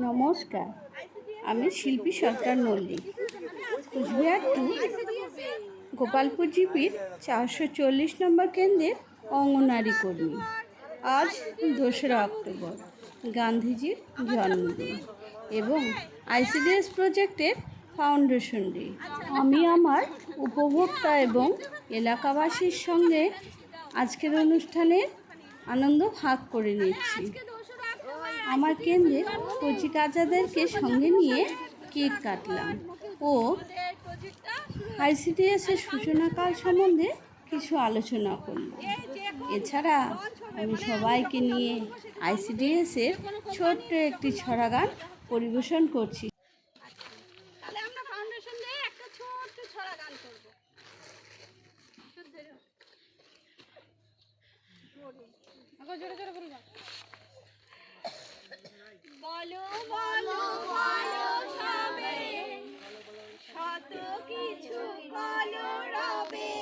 নমস্কার, আমি শিল্পী সরকার মল্লিক, কুচবিহার টু গোপালপুর জিপির 440 নম্বর কেন্দ্রের অঙ্গনারী কর্মী। আজ 2রা অক্টোবর গান্ধীজির জন্মদিন এবং আইসিডিএস প্রজেক্টের ফাউন্ডেশন ডে। আমি আমার উপভোক্তা এবং এলাকাবাসীর সঙ্গে আজকের অনুষ্ঠানে আনন্দ ভাগ করে নিচ্ছি। আমার কেন্দ্রের কচিকাচাদেরকে সঙ্গে নিয়ে কেক কাটলাম ও আইসিডিএসের সূচনাকাল সম্বন্ধে কিছু আলোচনা করলাম। এছাড়া আমি সবাইকে নিয়ে আইসিডিএসের ছোট্ট একটি ছড়া গান পরিবেশন করছি। তাহলে আমরা ফাউন্ডেশন দিয়ে একটা ছোট্ট ছড়া গান করব। জোরে জোরে বলুন। বলো বলো বলো সবে, শত কিছু বলো রবে,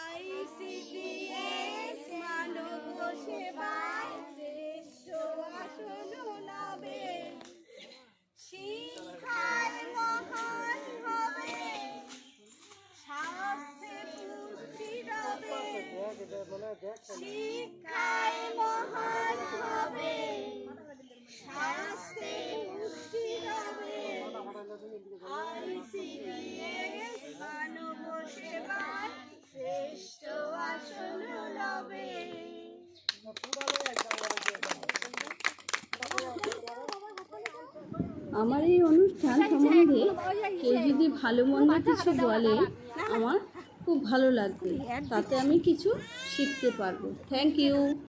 আইসিডিএস মানব সেবায় শ্রেষ্ঠ আসন নবে, শিক্ষার মহান হবে, স্বাস্থ্যে পুষ্টি রবে, শিক্ষায় মহান হবে, স্বাস্থ্যে পুষ্টি রবে, আইসিডিএস মানব সেবায় শ্রেষ্ঠ আসন লবে। আমার এই অনুষ্ঠান সম্বন্ধে কেউ যদি ভালো মন্দ কিছু বলে আমার খুব ভালো লাগবে, তাতে আমি কিছু শিখতে পারবো। Thank you.